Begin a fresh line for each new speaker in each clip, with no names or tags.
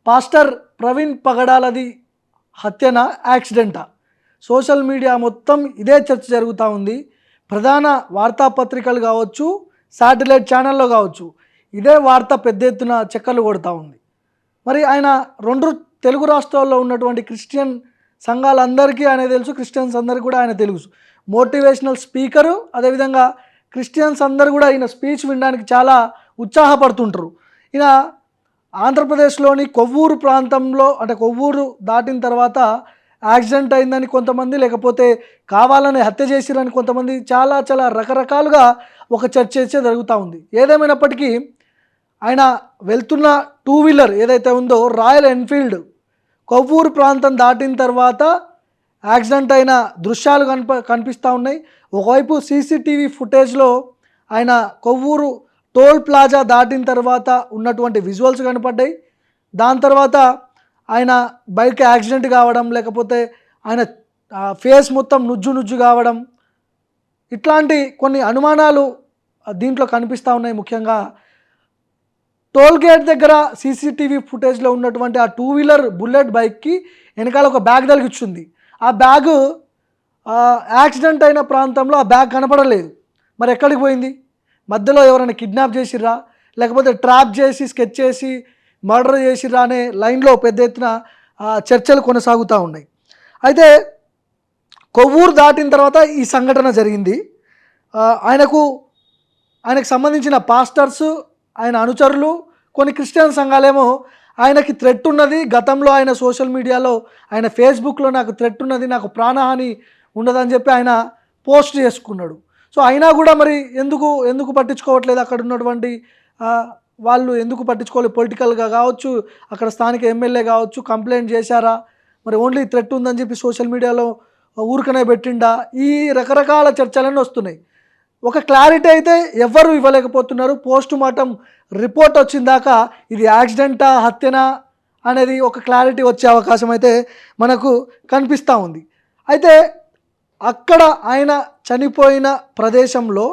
Pastor Praveen పగడాలది హత్యనా యాక్సిడెంటా? Social media మొత్తం ఇదే చర్చ జరుగుతూ ఉంది. ప్రధాన వార్తాపత్రికలు కావచ్చు, శాటిలైట్ ఛానల్లో కావచ్చు, ఇదే వార్త పెద్ద ఎత్తున చక్కర్లు కొడుతూ ఉంది. మరి ఆయన 2 తెలుగు రాష్ట్రాల్లో ఉన్నటువంటి క్రిస్టియన్ సంఘాలందరికీ ఆయన తెలుసు, క్రిస్టియన్స్ అందరికీ కూడా ఆయన తెలుసు. మోటివేషనల్ స్పీకరు, అదేవిధంగా క్రిస్టియన్స్ అందరూ కూడా ఈయన స్పీచ్ వినడానికి చాలా ఉత్సాహపడుతుంటారు. ఈయన ఆంధ్రప్రదేశ్లోని కొవ్వూరు ప్రాంతంలో, అంటే కొవ్వూరు దాటిన తర్వాత యాక్సిడెంట్ అయిందని కొంతమంది, లేకపోతే కావాలని హత్య చేసిరని కొంతమంది, చాలా చాలా రకరకాలుగా ఒక చర్చ అయితే జరుగుతూ ఉంది. ఏదేమైనప్పటికీ ఆయన వెళ్తున్న 2 వీలర్ ఏదైతే ఉందో రాయల్ ఎన్ఫీల్డ్ కొవ్వూరు ప్రాంతం దాటిన తర్వాత యాక్సిడెంట్ అయిన దృశ్యాలు కనిపిస్తూ ఉన్నాయి. ఒకవైపు సీసీటీవీ ఫుటేజ్లో ఆయన కొవ్వూరు టోల్ ప్లాజా దాటిన తర్వాత ఉన్నటువంటి విజువల్స్ కనపడ్డాయి. దాని తర్వాత ఆయన బైక్ యాక్సిడెంట్ కావడం, లేకపోతే ఆయన ఫేస్ మొత్తం నుజ్జు కావడం, ఇట్లాంటి కొన్ని అనుమానాలు దీంట్లో కనిపిస్తూ ఉన్నాయి. ముఖ్యంగా టోల్ గేట్ దగ్గర సీసీటీవీ ఫుటేజ్లో ఉన్నటువంటి ఆ 2 వీలర్ బుల్లెట్ బైక్కి వెనకాల ఒక బ్యాగ్ తగిలిచ్చింది. ఆ బ్యాగు యాక్సిడెంట్ అయిన ప్రాంతంలో ఆ బ్యాగ్ కనపడలేదు. మరి ఎక్కడికి పోయింది? మధ్యలో ఎవరైనా కిడ్నాప్ చేసిర్రా, లేకపోతే ట్రాప్ చేసి స్కెచ్ చేసి మర్డర్ చేసిర్రా అనే లైన్లో పెద్ద ఎత్తున చర్చలు కొనసాగుతూ ఉన్నాయి. అయితే కొవ్వూరు దాటిన తర్వాత ఈ సంఘటన జరిగింది. ఆయనకు సంబంధించిన పాస్టర్సు, ఆయన అనుచరులు, కొన్ని క్రిస్టియన్ సంఘాలేమో ఆయనకి థ్రెట్ ఉన్నది, గతంలో ఆయన సోషల్ మీడియాలో, ఆయన ఫేస్బుక్లో నాకు థ్రెట్ ఉన్నది, నాకు ప్రాణహాని ఉండదని చెప్పి ఆయన పోస్ట్ చేసుకున్నాడు. సో అయినా కూడా మరి ఎందుకు పట్టించుకోవట్లేదు? అక్కడ ఉన్నటువంటి వాళ్ళు ఎందుకు పట్టించుకోవాలి? పొలిటికల్గా కావచ్చు, అక్కడ స్థానిక ఎమ్మెల్యే కావచ్చు, కంప్లైంట్ చేశారా? మరి ఓన్లీ థ్రెట్ ఉందని చెప్పి సోషల్ మీడియాలో ఊరికనే పెట్టిండా? ఈ రకరకాల చర్చలన్నీ వస్తున్నాయి. ఒక క్లారిటీ అయితే ఎవ్వరూ ఇవ్వలేకపోతున్నారు. పోస్ట్ మార్టం రిపోర్ట్ వచ్చిందాకా ఇది యాక్సిడెంటా హత్యనా అనేది ఒక క్లారిటీ వచ్చే అవకాశం అయితే మనకు కనిపిస్తూ ఉంది. అయితే అక్కడ ఆయన చనిపోయిన ప్రదేశంలో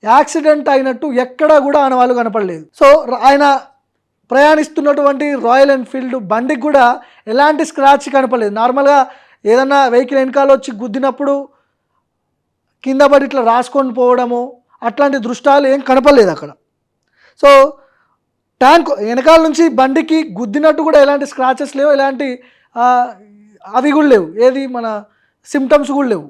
యాక్సిడెంట్ అయినట్టు ఎక్కడా కూడా ఆనవాళ్ళు కనపడలేదు. సో ఆయన ప్రయాణిస్తున్నటువంటి రాయల్ ఎన్ఫీల్డ్ బండికి కూడా ఎలాంటి స్క్రాచ్ కనపడలేదు. నార్మల్గా ఏదన్నా వెహికల్ వెనకాల వచ్చి గుద్దినప్పుడు కింద పడి ఇట్లా రాసుకొని పోవడము, అట్లాంటి దృశ్యాలు ఏం కనపడలేదు అక్కడ. సో ట్యాంక్ వెనకాల నుంచి బండికి గుద్దినట్టు కూడా ఎలాంటి స్క్రాచెస్ లేవు, ఎలాంటి అవి కూడా లేవు, ఏది మన సిమ్టమ్స్ కూడా లేవు.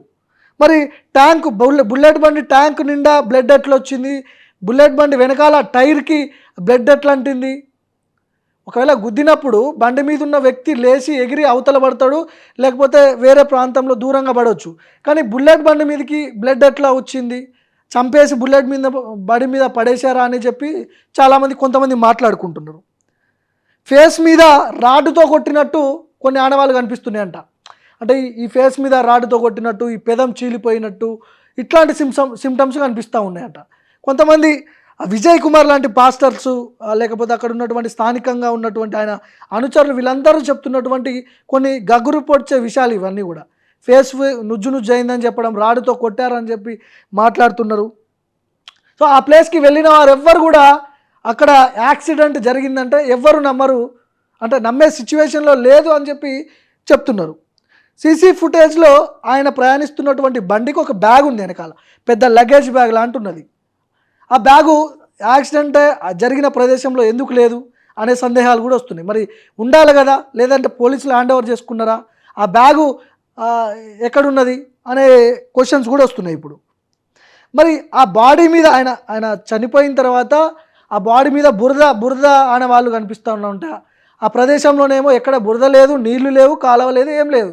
మరి ట్యాంక్ బుల్లెట్ బండి ట్యాంక్ నిండా బ్లడ్ ఎట్లా వచ్చింది? బుల్లెట్ బండి వెనకాల టైర్కి బ్లడ్ ఎట్లా అంటింది? ఒకవేళ గుద్దినప్పుడు బండి మీద ఉన్న వ్యక్తి లేచి ఎగిరి అవతల పడతాడు, లేకపోతే వేరే ప్రాంతంలో దూరంగా పడవచ్చు. కానీ బుల్లెట్ బండి మీదకి బ్లడ్ ఎట్లా వచ్చింది? చంపేసి బుల్లెట్ మీద బడి మీద పడేశారా అని చెప్పి చాలామంది కొంతమంది మాట్లాడుకుంటున్నారు. ఫేస్ మీద రాడ్డుతో కొట్టినట్టు కొన్ని ఆనవాళ్ళు కనిపిస్తున్నాయంట. అంటే ఈ ఫేస్ మీద రాడ్డుతో కొట్టినట్టు, ఈ పెదం చీలిపోయినట్టు, ఇట్లాంటి సిమ్టమ్స్ కనిపిస్తూ ఉన్నాయంట. కొంతమంది విజయ్ కుమార్ లాంటి పాస్టర్సు, లేకపోతే అక్కడ ఉన్నటువంటి స్థానికంగా ఉన్నటువంటి ఆయన అనుచరులు, వీళ్ళందరూ చెప్తున్నటువంటి కొన్ని గగురు పొడిచే విషయాలు ఇవన్నీ కూడా. ఫేస్ నుజ్జు అయిందని చెప్పడం, రాడుతో కొట్టారని చెప్పి మాట్లాడుతున్నారు. సో ఆ ప్లేస్కి వెళ్ళిన వారు ఎవ్వరు కూడా అక్కడ యాక్సిడెంట్ జరిగిందంటే ఎవ్వరు నమ్మరు, అంటే నమ్మే సిచ్యువేషన్లో లేదు అని చెప్పి చెప్తున్నారు. సీసీ ఫుటేజ్లో ఆయన ప్రయాణిస్తున్నటువంటి బండికి ఒక బ్యాగ్ ఉంది వెనకాల, పెద్ద లగేజ్ బ్యాగ్ లాంటున్నది. ఆ బ్యాగు యాక్సిడెంట్ జరిగిన ప్రదేశంలో ఎందుకు లేదు అనే సందేహాలు కూడా వస్తున్నాయి. మరి ఉండాలి కదా, లేదంటే పోలీసులు హ్యాండ్ ఓవర్ చేసుకున్నారా? ఆ బ్యాగు ఎక్కడున్నది అనే క్వశ్చన్స్ కూడా వస్తున్నాయి ఇప్పుడు. మరి ఆ బాడీ మీద ఆయన చనిపోయిన తర్వాత ఆ బాడీ మీద బురద అనే వాళ్ళు కనిపిస్తూ ఉంటా. ఆ ప్రదేశంలోనేమో ఎక్కడ బురద లేదు, నీళ్లు లేవు, కాలువ లేదు, ఏం లేదు.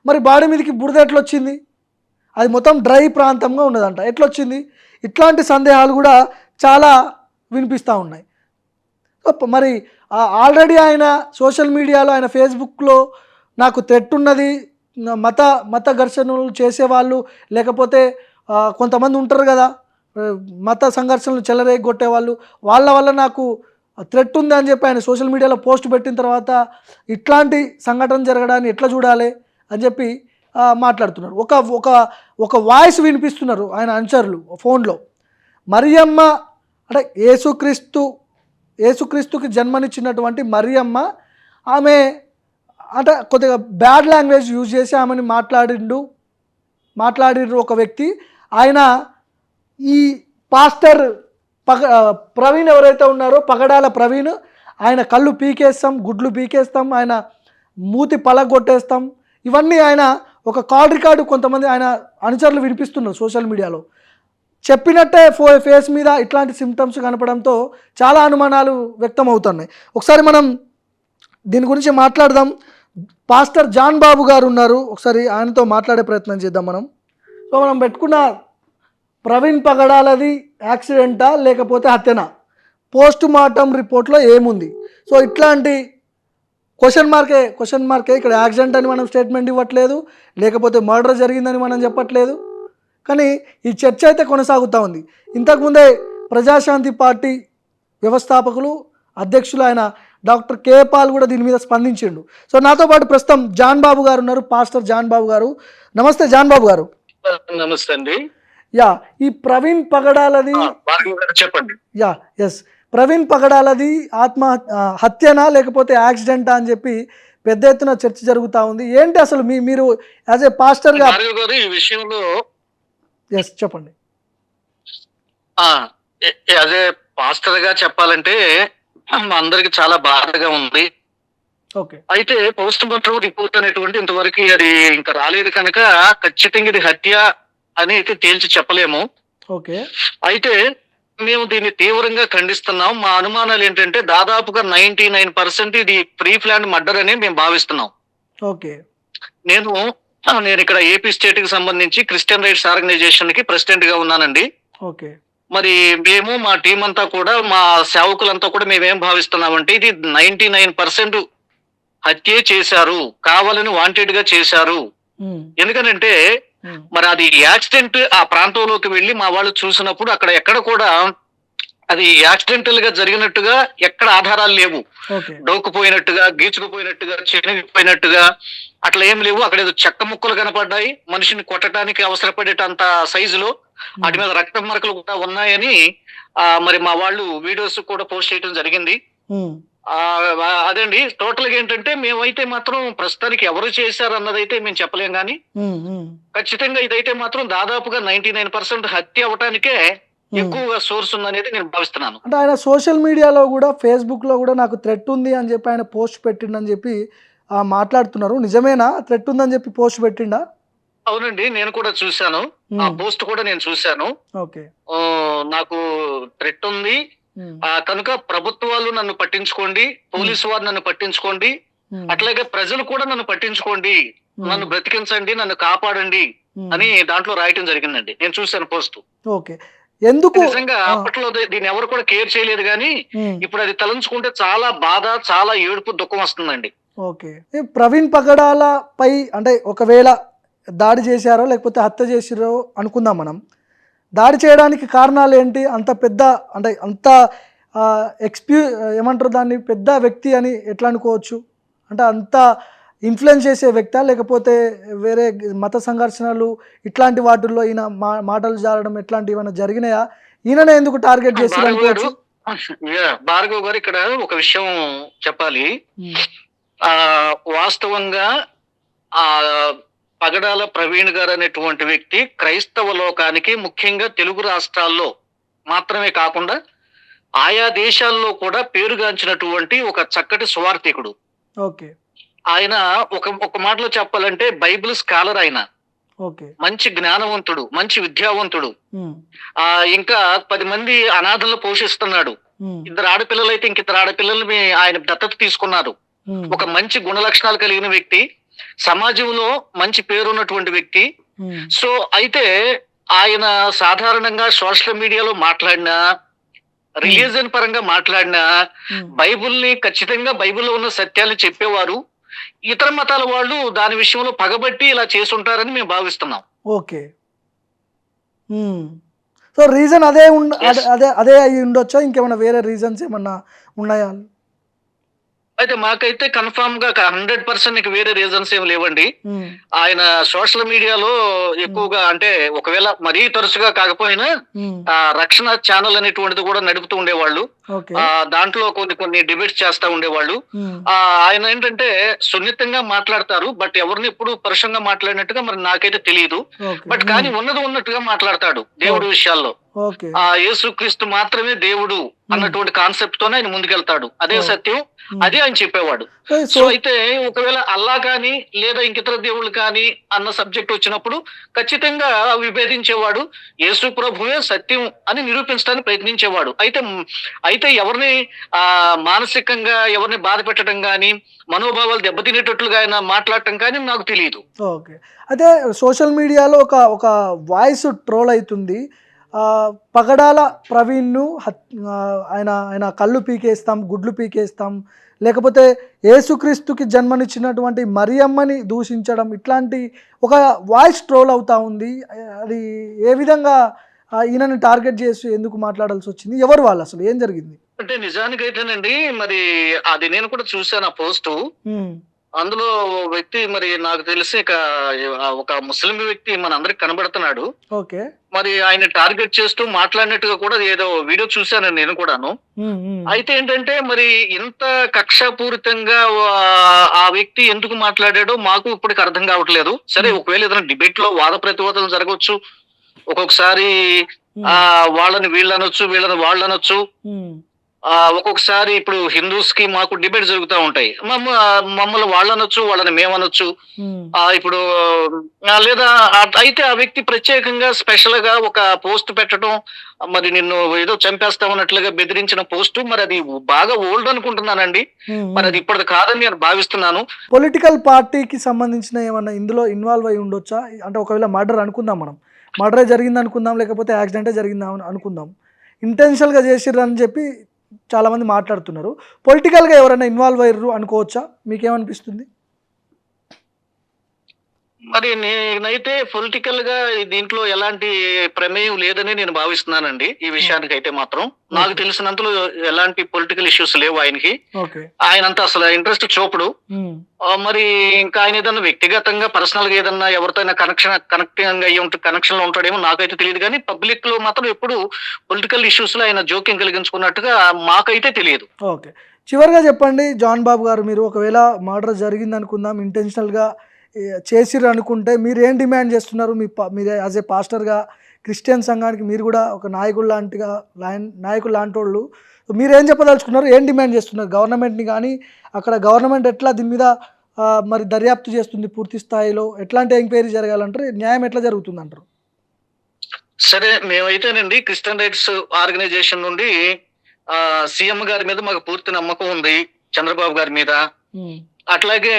మరి బాడీ మీదకి బురద ఎట్లొచ్చింది? అది మొత్తం డ్రై ప్రాంతంగా ఉన్నదంట, ఎట్లొచ్చింది? ఇట్లాంటి సందేహాలు కూడా చాలా వినిపిస్తూ ఉన్నాయి. మరి ఆల్రెడీ ఆయన సోషల్ మీడియాలో, ఆయన ఫేస్బుక్లో నాకు థ్రెట్ ఉన్నది, మత ఘర్షణలు చేసేవాళ్ళు, లేకపోతే కొంతమంది ఉంటారు కదా మత సంఘర్షణలు చెలరేగొట్టేవాళ్ళు, వాళ్ళ వల్ల నాకు థ్రెట్ ఉంది అని చెప్పి ఆయన సోషల్ మీడియాలో పోస్ట్ పెట్టిన తర్వాత ఇట్లాంటి సంఘటన జరగడాన్ని ఎట్లా చూడాలి అని చెప్పి మాట్లాడుతున్నారు. ఒక వాయిస్ వినిపిస్తున్నారు ఆయన అనుచరులు ఫోన్లో. మరియమ్మ అంటే యేసుక్రీస్తుకి జన్మనిచ్చినటువంటి మరియమ్మ ఆమె అంటే కొద్దిగా బ్యాడ్ లాంగ్వేజ్ యూజ్ చేసి ఆమెని మాట్లాడిర్రు ఒక వ్యక్తి. ఆయన ఈ పాస్టర్ ప్రవీణ్ ఎవరైతే ఉన్నారో పగడాల ప్రవీణ్, ఆయన కళ్ళు పీకేస్తాం, గుడ్లు పీకేస్తాం, ఆయన మూతి పలగొట్టేస్తాం, ఇవన్నీ ఆయన ఒక కాల్ రికార్డు కొంతమంది ఆయన అనుచరులు వినిపిస్తున్నారు సోషల్ మీడియాలో. చెప్పినట్టే ఫేస్ మీద ఇట్లాంటి సిమ్టమ్స్ కనపడంతో చాలా అనుమానాలు వ్యక్తం అవుతున్నాయి. ఒకసారి మనం దీని గురించి మాట్లాడదాం. పాస్టర్ జాన్ బాబు గారు ఉన్నారు, ఒకసారి ఆయనతో మాట్లాడే ప్రయత్నం చేద్దాం మనం. సో మనం పెట్టుకున్న ప్రవీణ్ పగడాలది యాక్సిడెంటా లేకపోతే హత్యనా, పోస్ట్ మార్టం రిపోర్ట్లో ఏముంది? సో ఇట్లాంటి క్వశ్చన్ మార్కే. ఇక్కడ యాక్సిడెంట్ అని మనం స్టేట్మెంట్ ఇవ్వట్లేదు, లేకపోతే మర్డర్ జరిగిందని మనం చెప్పట్లేదు, కానీ ఈ చర్చ అయితే కొనసాగుతూ ఉంది. ఇంతకుముందే ప్రజాశాంతి పార్టీ వ్యవస్థాపకులు అధ్యక్షులు ఆయన డాక్టర్ కే పాల్ కూడా దీని మీద స్పందించిండు. సో నాతో పాటు ప్రస్తుతం జాన్ బాబు గారు ఉన్నారు, పాస్టర్ జాన్ బాబు గారు. నమస్తే జాన్ బాబు గారు.
నమస్తే అండి.
యా, ఈ ప్రవీణ్ పగడాలది
చెప్పండి.
ఎస్, ప్రవీణ్ పగడాలది హత్యనా లేకపోతే యాక్సిడెంటా అని చెప్పి పెద్ద ఎత్తున చర్చ జరుగుతూ ఉంది. ఏంటి అసలు మీరు యాజ్ ఏ పాస్టర్ గా
ఈ విషయంలో
చెప్పండి.
యాజ్ ఏ పాస్టర్ గా చెప్పాలంటే మా అందరికి చాలా బాధగా ఉంది.
ఓకే,
అయితే పోస్ట్ మార్టం రిపోర్ట్ అనేటువంటి ఇంతవరకు అది ఇంకా రాలేదు కనుక ఖచ్చితంగా ఇది హత్య అని అయితే తేల్చి చెప్పలేము.
ఓకే,
అయితే మేము దీన్ని తీవ్రంగా ఖండిస్తున్నాం. మా అనుమానాలు ఏంటంటే దాదాపుగా 99% ఇది ప్రీ ప్లాన్ మర్డర్ అని మేము భావిస్తున్నాం.
ఓకే,
నేను ఇక్కడ ఏపీ స్టేట్ కి సంబంధించి క్రిస్టియన్ రైట్స్ ఆర్గనైజేషన్ కి ప్రెసిడెంట్ గా ఉన్నానండి.
ఓకే,
మరి మేము మా టీం అంతా కూడా మా సేవకులంతా కూడా మేమేం భావిస్తున్నామంటే ఇది 99% హత్యే చేశారు, కావాలని వాంటెడ్ గా చేశారు. ఎందుకనంటే మరి అది యాక్సిడెంట్ ఆ ప్రాంతంలోకి వెళ్ళి మా వాళ్ళు చూసినప్పుడు అక్కడ ఎక్కడ కూడా అది యాక్సిడెంటల్ గా జరిగినట్టుగా ఎక్కడ ఆధారాలు లేవు. డోకుపోయినట్టుగా, గీచుకుపోయినట్టుగా, చినిగిపోయినట్టుగా అట్లా ఏం లేవు. అక్కడ ఏదో చెక్క ముక్కలు కనపడ్డాయి, మనిషిని కొట్టడానికి అవసరపడేటంత సైజులో. వాటి మీద రక్తం మరకలు కూడా ఉన్నాయని మరి మా వాళ్ళు వీడియోస్ కూడా పోస్ట్ చేయడం జరిగింది. అదండి టోటల్ గా ఏంటంటే మేమైతే మాత్రం ప్రస్తుతానికి ఎవరు చేశారు అన్నదైతే మేము చెప్పలేం గానీ ఖచ్చితంగా ఇదైతే మాత్రం దాదాపుగా 99% హత్య అవటానికే ఎక్కువగా సోర్స్ ఉందనేది నేను భావిస్తున్నాను.
అంటే ఆయన సోషల్ మీడియాలో కూడా, ఫేస్బుక్ లో కూడా నాకు థ్రెట్ ఉంది అని చెప్పి ఆయన పోస్ట్ పెట్టిండని చెప్పి మాట్లాడుతున్నారు. నిజమేనా? థ్రెట్ ఉందని చెప్పి పోస్ట్ పెట్టిండా?
అవునండి, నేను కూడా చూశాను, ఆ పోస్ట్ కూడా నేను చూశాను.
ఓకే,
నాకు థ్రెట్ ఉంది కనుక ప్రభుత్వాలు నన్ను పట్టించుకోండి, పోలీసు వారు నన్ను పట్టించుకోండి, అట్లాగే ప్రజలు కూడా నన్ను పట్టించుకోండి, నన్ను బ్రతికించండి, నన్ను కాపాడండి అని దాంట్లో రాయటం జరిగిందండి. నేను చూశాను పోస్ట్.
ఓకే, ఎందుకు
నిజంగా అప్పట్లో దీన్ని ఎవరు కూడా కేర్ చేయలేదు, కానీ ఇప్పుడు అది తలంచుకుంటే చాలా బాధ, చాలా ఏడుపు, దుఃఖం వస్తుందండి.
ఓకే, ప్రవీణ్ పగడాల పై అంటే ఒకవేళ దాడి చేశారో లేకపోతే హత్య చేసిరో అనుకుందాం మనం, దాడి చేయడానికి కారణాలు ఏంటి? అంత పెద్ద అంటే అంత ఏమంటారు దాన్ని, పెద్ద వ్యక్తి అని ఎట్లా అనుకోవచ్చు? అంటే అంత ఇన్ఫ్లుయెన్స్ చేసే వ్యక్తా, లేకపోతే వేరే మత సంఘర్షణలు ఇట్లాంటి వాటిల్లో ఈయన మాటలు జారడం ఇట్లాంటివి ఏమైనా జరిగినాయా? ఈయననే ఎందుకు టార్గెట్ చేసి అనుకోవచ్చు?
భార్గవ్ గారు, ఇక్కడ ఒక విషయం చెప్పాలి. వాస్తవంగా ఆ పగడాల ప్రవీణ్ గారు అనేటువంటి వ్యక్తి క్రైస్తవ లోకానికి, ముఖ్యంగా తెలుగు రాష్ట్రాల్లో మాత్రమే కాకుండా ఆయా దేశాల్లో కూడా పేరుగాంచినటువంటి ఒక చక్కటి సువార్థికుడు.
ఓకే,
ఆయన ఒక మాటలో చెప్పాలంటే బైబిల్ స్కాలర్. ఆయన మంచి జ్ఞానవంతుడు, మంచి విద్యావంతుడు. ఇంకా 10 మంది అనాథలను పోషిస్తున్నాడు. 2 ఆడపిల్లలు అయితే ఇంక 2 ఆడపిల్లల్ని ఆయన దత్తత తీసుకున్నారు. ఒక మంచి గుణ లక్షణాలు కలిగిన వ్యక్తి, సమాజంలో మంచి పేరున్నటువంటి వ్యక్తి. సో అయితే ఆయన సాధారణంగా సోషల్ మీడియాలో మాట్లాడినా, రిలీజియన్ పరంగా మాట్లాడినా, బైబిల్ని ఖచ్చితంగా బైబిల్లో ఉన్న సత్యాలు చెప్పేవారు. ఇతర మతాల వాళ్ళు దాని విషయంలో పగబట్టి ఇలా చేసుంటారని మేము భావిస్తున్నాం.
ఓకే, సో రీజన్ అదే అదే అయి ఉండొచ్చా? ఇంకేమైనా వేరే రీజన్స్ ఏమన్నా ఉన్నాయా?
అయితే మాకైతే కన్ఫర్మ్ గా 100% నీకు వేరే రీజన్స్ ఏమి లేవండి.
హ్మ్.
ఆయన సోషల్ మీడియాలో
హ్మ్.
ఎక్కువగా అంటే ఒకవేళ మరీ తరచుగా కాకపోయినా
హ్మ్.
రక్షణ ఛానల్ అనేటువంటిది కూడా నడుపుతూ ఉండేవాళ్ళు.
ఓకే.
దాంట్లో కొన్ని కొన్ని డిబేట్స్ చేస్తా ఉండేవాళ్ళు.
హ్మ్.
ఆయన ఏంటంటే సున్నితంగా మాట్లాడతారు. బట్ ఎవరిని ఎప్పుడు పరుషంగా మాట్లాడినట్టుగా మరి నాకైతే తెలీదు.
ఓకే.
బట్
హ్మ్.
కానీ ఉన్నది ఉన్నట్టుగా మాట్లాడతాడు దేవుడి
ఓకే.
విషయాల్లో.
ఓకే.
యేసుక్రీస్తు మాత్రమే దేవుడు
హ్మ్.
అన్నటువంటి కాన్సెప్ట్ తోనే ఆయన ముందుకెళ్తాడు. అదే
ఓహ్!
సత్యం.
హ్మ్.
అదే ఆయన చెప్పేవాడు.
సో,
సో అయితే ఒకవేళ అల్లా కానీ లేదా ఇంకితర దేవుళ్ళు కానీ అన్న సబ్జెక్ట్ వచ్చినప్పుడు ఖచ్చితంగా విభేదించేవాడు. యేసు ప్రభువే సత్యం అని నిరూపించడానికి ప్రయత్నించేవాడు. అయితే ఎవరిని మానసికంగా ఎవరిని బాధ పెట్టడం గాని, మనోభావాలు దెబ్బతినేటట్లుగా ఆయన మాట్లాడటం కానీ నాకు తెలీదు.
ఓకే. అయితే సోషల్ మీడియాలో ఒక వాయిస్ ట్రోల్ అయితుంది. పగడాల ప్రవీణ్‌ను ఆయన ఆయన కళ్ళు పీకేస్తాం, గుడ్లు పీకేస్తాం, లేకపోతే యేసుక్రీస్తుకి జన్మనిచ్చినటువంటి మరియమ్మని దూషించడం ఇట్లాంటి ఒక వాయిస్ ట్రోల్ అవుతా ఉంది. అది ఏ విధంగా ఈయనని టార్గెట్ చేసి ఎందుకు మాట్లాడాల్సొచ్చింది? ఎవరు వాళ్ళసలు? ఏం జరిగింది?
అంటే నిజానికైతేనండి మరి అది నేను కూడా చూసాను ఆ పోస్టు.
హ్మ్.
అందులో ఓ వ్యక్తి మరి నాకు తెలిసి ఒక ముస్లిం వ్యక్తి మనందరికి కనబడుతున్నాడు.
ఓకే.
మరి ఆయన్ని టార్గెట్ చేస్తూ మాట్లాడినట్టుగా కూడా ఏదో వీడియో చూసానండి నేను కూడాను.
హ్మ్. హ్మ్.
అయితే ఏంటంటే మరి ఇంత కక్షాపూరితంగా ఆ వ్యక్తి ఎందుకు మాట్లాడాడో మాకు ఇప్పటికి అర్థం కావట్లేదు. సరే
హ్మ్.
ఒకవేళ ఏదైనా డిబేట్‌లో వాద ప్రతివాదనలు జరగొచ్చు. ఒక్కొక్కసారి
హ్మ్.
వాళ్ళని వీళ్ళనొచ్చు, వీళ్ళని వాళ్ళనొచ్చు.
హ్మ్.
ఒక్కొక్కసారి ఇప్పుడు హిందూస్‌కి మాకు డిబేట్ జరుగుతా ఉంటాయి. మమ్మల్ని వాళ్ళనొచ్చు, వాళ్ళని మేమనొచ్చు.
హ్మ్.
ఇప్పుడు లేదా అయితే ఆ వ్యక్తి ప్రత్యేకంగా స్పెషల్‌గా ఒక పోస్ట్ పెట్టడం, మరి నిన్ను ఏదో చంపేస్తాం అన్నట్లుగా బెదిరించిన పోస్టు మరది బాగా ఓల్డ్ అనుకుంటున్నానండి.
హ్మ్. హ్మ్.
మరది ఇప్పటిది కాదని నేను భావిస్తున్నాను.
పొలిటికల్ పార్టీకి సంబంధించిన ఏమన్నా ఇందులో ఇన్వాల్వ్ అయ్యి ఉండొచ్చా? అంటే ఒకవేళ మర్డర్ అనుకుందాం మనం. మర్డరే జరిగిందనుకుందాం, లేకపోతే యాక్సిడెంటే జరిగిందా అనుకుందాం. ఇంటెన్షనల్‌గా చేసిర్రని చెప్పి చాలామంది మాట్లాడుతున్నారు. పొలిటికల్‌గా ఎవరైనా ఇన్వాల్వ్ అయ్యిర్రు అనుకోవచ్చా? మీకేమనిపిస్తుంది?
మరి నేనైతే పొలిటికల్‌గా దీంట్లో ఎలాంటి ప్రమేయం లేదని నేను భావిస్తున్నానండి. ఈ
ఓహ్!
విషయానికైతే మాత్రం. నాకు
ఓకే.
తెలిసినంతలో ఎలాంటి పొలిటికల్ ఇష్యూస్ లేవు ఆయనకి.
ఓకే.
ఆయనంత అసలు ఇంట్రెస్ట్ చూపడు.
హ్మ్.
మరి ఇంకా ఆయన ఏదన్నా వ్యక్తిగతంగా పర్సనల్‌గా ఏదన్నా ఎవరితో అయినా కనెక్టింగ్ కనెక్షన్‌లో ఉంటాడేమో నాకైతే తెలీదు గానీ, పబ్లిక్‌లో మాత్రం ఎప్పుడు పొలిటికల్ ఇష్యూస్‌లో ఆయన జోక్యం కలిగించుకున్నట్టుగా మాకైతే తెలియదు.
ఓకే. చివరగా చెప్పండి జాన్ బాబు గారు, మీరు ఒకవేళ మర్డర్ జరిగిందనుకుందాం, ఇంటెన్షనల్‌గా చేసిర్రనుకుంటే మీరేం డిమాండ్ చేస్తున్నారు? మీరు యాస్ ఎ పాస్టర్‌గా క్రిస్టియన్ సంఘానికి మీరు గూడా ఒక నాయకుడు లాంటోళ్ళు. మీరేం చెప్పదలుచుకున్నారు? ఏం డిమాండ్ చేస్తున్నారు? గవర్నమెంట్‌ని గానీ, అక్కడ గవర్నమెంట్ ఎట్లా దీని మీద మరి దర్యాప్తు చేస్తుంది పూర్తి స్థాయిలో? ఎట్లాంటి ఎంక్వైరీ జరగాలంటారు? న్యాయం ఎట్లా జరుగుతుందంటారు?
సరే మేమైతేనండి క్రిస్టియన్ రైట్స్ ఆర్గనైజేషన్ నుండి సీఎం గారి మీద మాకు పూర్తి నమ్మకం ఉంది. చంద్రబాబు గారి మీద.
హ్మ్.
అట్లాగే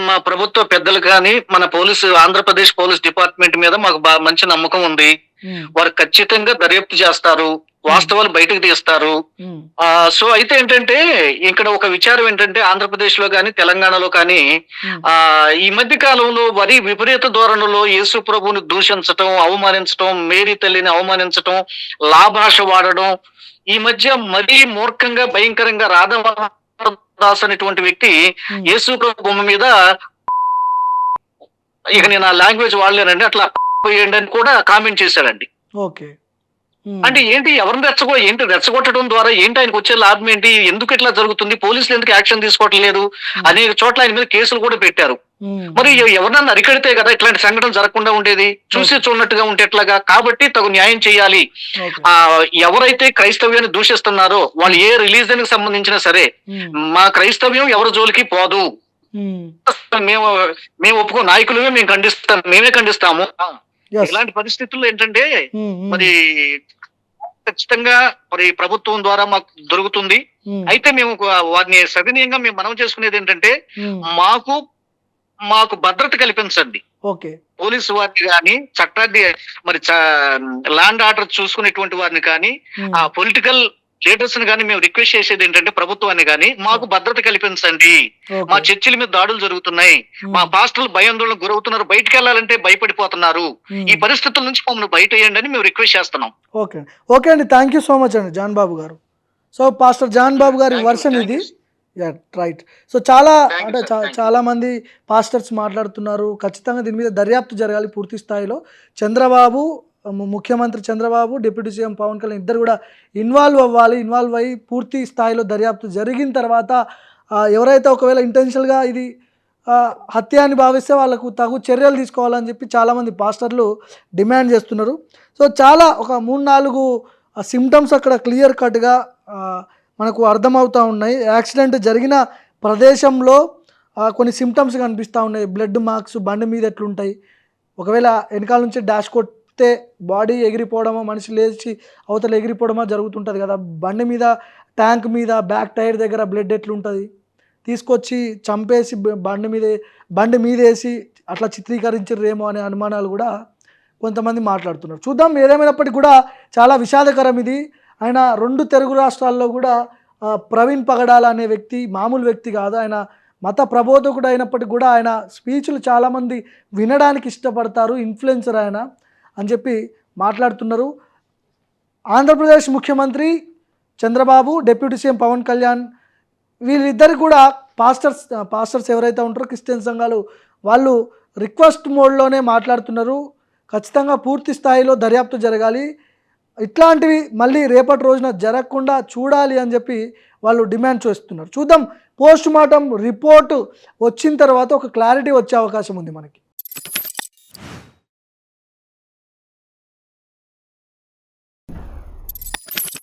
మా ప్రభుత్వ పెద్దలు గాని, మన ఆంధ్రప్రదేశ్ పోలీస్ డిపార్ట్‌మెంట్ మీద మాకు మంచి నమ్మకం ఉంది.
హ్మ్.
వారు ఖచ్చితంగా దర్యాప్తు చేస్తారు.
హ్మ్.
వాస్తవాలు బయటకు తీస్తారు.
హ్మ్.
సో, అయితే ఏంటంటే ఇక్కడ ఒక విచారం ఏంటంటే ఆంధ్రప్రదేశ్‌లో గాని, తెలంగాణలో కానీ
హ్మ్.
ఈ మధ్య కాలంలో మరీ విపరీత ధోరణిలో యేసు ప్రభువుని దూషించటం, అవమానించటం, మేరీ తల్లిని అవమానించటం, లాభాష వాడడం, ఈ మధ్య మరీ మూర్ఖంగా, భయంకరంగా దాస్ అనేటువంటి వ్యక్తి
హ్మ్.
యేసు ప్రభు బొమ్మ మీద ఇక
హ్మ్.
నేను ఆ లాంగ్వేజ్ వాడలేనండి. అట్లా పోయండి అని కూడా కామెంట్ చేశాడండి.
ఓకే. హ్మ్.
అంటే ఏంటి ఎవరిని రెచ్చగొట్టడం ద్వారా ఏంటి ఆయనకొచ్చే లాభం ఏంటి? ఎందుకు ఇట్లా జరుగుతుంది? పోలీసులు ఎందుకు యాక్షన్ తీసుకోవటం లేదు?
హ్మ్.
అనేక చోట్ల ఆయన మీద కేసులు కూడా పెట్టారు.
హ్మ్.
మరి
హ్మ్.
ఎవరినన్నా అరికడితే కదా ఇట్లాంటి సంఘటన జరగకుండా ఉండేది. చూసి
ఓకే.
చూడనట్టుగా ఉంటే ఎట్లాగా? కాబట్టి తగు న్యాయం చేయాలి.
ఓకే.
ఎవరైతే క్రైస్తవ్యాన్ని దూషిస్తున్నారో వాళ్ళు
హ్మ్.
ఏ రిలీజియన్‌కి సంబంధించినా సరే,
హ్మ్.
మా క్రైస్తవ్యం ఎవరి జోలికి పోదు.
హ్మ్.
మేము మేము ఒప్పుకోం. నాయకులుగా మేమే ఖండిస్తాము.
యెస్.
ఇలాంటి పరిస్థితుల్లో ఏంటంటే
హ్మ్. హ్మ్.
మరి ఖచ్చితంగా మరి ప్రభుత్వం ద్వారా మాకు దొరుకుతుంది.
హ్మ్.
అయితే మేము వారిని సవినయంగా మేము మనవి చేసుకునేదేంటంటే,
హ్మ్.
మాకు మాకు భద్రత కల్పించండి.
ఓకే.
పోలీసు వారిని గాని, చట్టాన్ని మరి లాండ్ ఆర్డర్ చూసుకునేటువంటి వారిని కానీ, ఆ
హ్మ్.
పొలిటికల్ లీడర్స్‌ని గాని మేము రిక్వెస్ట్ చేసేదేంటంటే ప్రభుత్వాన్ని గాని, మాకు
ఓహ్!
భద్రత కల్పించండి. మా
ఓకే.
చర్చిల మీద దాడులు జరుగుతున్నాయి. మా
హ్మ్.
పాస్టర్‌లు భయాందోళనకు గురవుతున్నారు. బయటికెళ్ళాలంటే భయపడిపోతున్నారు. ఈ
హ్మ్.
పరిస్థితుల నుంచి మమ్మల్ని బయటేయండి అని మేము రిక్వెస్ట్ చేస్తున్నాం.
ఓకే. ఓకే అండి. థాంక్ యూ సో మచ్ అండి జాన్ బాబు గారు. సో, పాస్టర్ జాన్ బాబు గారి
థాంక్ యూ.
వెర్షన్
థాంక్
ఇది.
యూ.
Yeah right. సో చాలా
థ్యాంక్ యూ
అంటే
సార్, థ్యాంక్ యూ.
చాలా మంది పాస్టర్స్ మాట్లాడుతున్నారు. ఖచ్చితంగా దీని మీద దర్యాప్తు జరగాలి పూర్తి స్థాయిలో. చంద్రబాబు ముఖ్యమంత్రి చంద్రబాబు, డిప్యూటీ సీఎం పవన్ కళ్యాణ్ ఇద్దరు కూడా ఇన్వాల్వ్ అవ్వాలి. ఇన్వాల్వ్ అయ్యి పూర్తి స్థాయిలో దర్యాప్తు జరిగిన తర్వాత ఎవరైతే ఒకవేళ ఇంటెన్షనల్‌గా ఇది హత్య అని భావిస్తే వాళ్ళకు తగు చర్యలు తీసుకోవాలని చెప్పి చాలామంది పాస్టర్లు డిమాండ్ చేస్తున్నారు. సో చాలా ఒక 3, 4 సింప్టమ్స్ అక్కడ క్లియర్ కట్‌గా మనకు అర్థమవుతూ ఉన్నాయి. యాక్సిడెంట్ జరిగిన ప్రదేశంలో కొన్ని సింప్టమ్స్ కనిపిస్తూ ఉన్నాయి. బ్లడ్ మార్క్స్ బండి మీద ఎట్లుంటాయి, ఒకవేళ వెనకాల నుంచి డాష్ కొడితే బాడీ ఎగిరిపోవడమో, మనిషి లేచి అవతల ఎగిరిపోవడమో జరుగుతుంటుంది కదా. బండి మీద ట్యాంక్ మీద బ్యాక్ టైర్ దగ్గర బ్లడ్ ఎట్లుంటుంది, తీసుకొచ్చి చంపేసి బండి మీద వేసి అట్లా చిత్రీకరించారేమో అనే అనుమానాలు కూడా కొంతమంది మాట్లాడుతున్నారు. చూద్దాం. ఏదేమైనప్పటికీ కూడా చాలా విషాదకరం ఇది. ఆయన 2 తెలుగు రాష్ట్రాల్లో కూడా ప్రవీణ్ పగడాల అనే వ్యక్తి మామూలు వ్యక్తి కాదు. ఆయన మత ప్రబోధకుడు అయినప్పటికీ కూడా ఆయన స్పీచ్లు చాలామంది వినడానికి ఇష్టపడతారు. ఇన్ఫ్లుయెన్సర్ ఆయన అని చెప్పి మాట్లాడుతున్నారు. ఆంధ్రప్రదేశ్ ముఖ్యమంత్రి చంద్రబాబు, డిప్యూటీ సీఎం పవన్ కళ్యాణ్ వీళ్ళిద్దరు కూడా పాస్టర్స్ ఎవరైతే ఉంటారో క్రిస్టియన్ సంఘాలు వాళ్ళు రిక్వెస్ట్ మోడ్లోనే మాట్లాడుతున్నారు. ఖచ్చితంగా పూర్తి స్థాయిలో దర్యాప్తు జరగాలి, ఇట్లాంటివి మళ్ళీ రేపటి రోజున జరగకుండా చూడాలి అని చెప్పి వాళ్ళు డిమాండ్ చేస్తున్నారు. చూద్దాం. పోస్ట్ మార్టం రిపోర్టు వచ్చిన తర్వాత ఒక క్లారిటీ వచ్చే అవకాశం ఉంది మనకి.